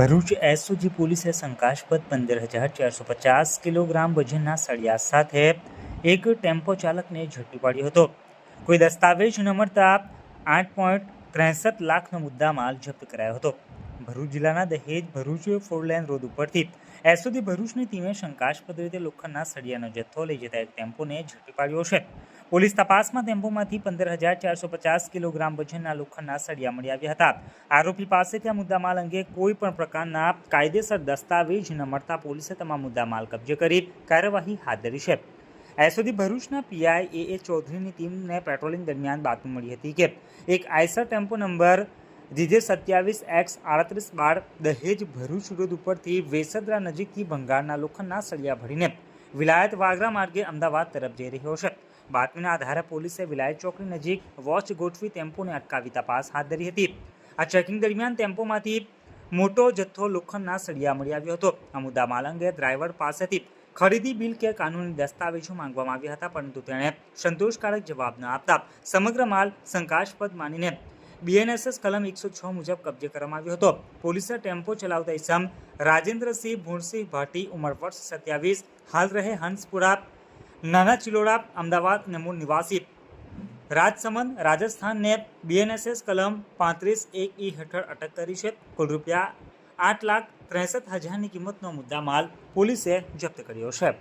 Bharuch SOG પોલીસે શંકાસ્પદ 15,450 kilogram વજનના સળિયા સાથે એક ટેમ્પો ચાલકને ઝડપી પાડ્યો હતો. કોઈ દસ્તાવેજ ન મળતા 8.63 લાખનો મુદ્દામાલ જપ્ત કરાયો હતો. ભરૂચ જિલ્લાના દહેજ ભરૂચ ફોરલેન રોડ ઉપરથી એસઓજી ભરૂચની ટીમે શંકાસ્પદ રીતે લોખંડના સળિયાનો જથ્થો લઈ જતા એક ટેમ્પોને ઝડપી પાડ્યો છે. પોલીસ તપાસમાં ટેમ્પોમાંથી 15,450 કિલોગ્રામ વજનના લોખંડના સળિયા મળી આવ્યા હતા. આરોપી પાસેથી આ મુદ્દામાલ અંગે કોઈ પણ પ્રકારના કાયદેસર દસ્તાવેજ ન મળતા પોલીસે તમામ મુદ્દામાલ કબજે કરી કાર્યવાહી હાથ ધરી છે. એસઓજી ભરૂચના પીઆઈ એ ચૌધરીની ટીમને પેટ્રોલિંગ દરમિયાન બાતમી મળી હતી કે એક આઈસર ટેમ્પો નંબર DJ27X3812 દહેજ ભરૂચ રોડ ઉપરથી વેસદરા નજીકથી ભંગારના લોખંડના સળિયા ભરીને વિલાયત વાગરા માર્ગે અમદાવાદ તરફ જઈ રહ્યો છે. બાતમીના આધારે પોલીસે વિલાયત ચોકડી નજીક વોચ ગોઠવી ટેમ્પોને અટકાવી તપાસ હાથ ધરી હતી. આ ચેકિંગ દરમિયાન ટેમ્પોમાંથી મોટો જથ્થો લોખંડના સળિયા મળી આવ્યો હતો. આ મુદ્દામાલ અંગે ડ્રાઈવર પાસેથી ખરીદી બિલ કે કાનૂની દસ્તાવેજો માંગવામાં આવ્યા હતા, પરંતુ તેણે સંતોષકારક જવાબ ન આપતા સમગ્ર માલ શંકાસ્પદ માનીને BNSS કલમ 106 મુજબ કબજે કરવામાં આવ્યો હતો. પોલીસે ટેમ્પો ચલાવતા ઇસમ રાજેન્દ્રસિંહ ભૂણસિંહ ભાટી ઉંમર વર્ષ 27 હાલ રહે હંસપુરા નાના ચિલોડા અમદાવાદ અને મૂળ નિવાસી રાજસમંદ રાજસ્થાનને BNSS કલમ 35(1)E હેઠળ અટક કરી છે. કુલ રૂપિયા 8,63,000ની કિંમતનો મુદ્દામાલ પોલીસે જપ્ત કર્યો છે.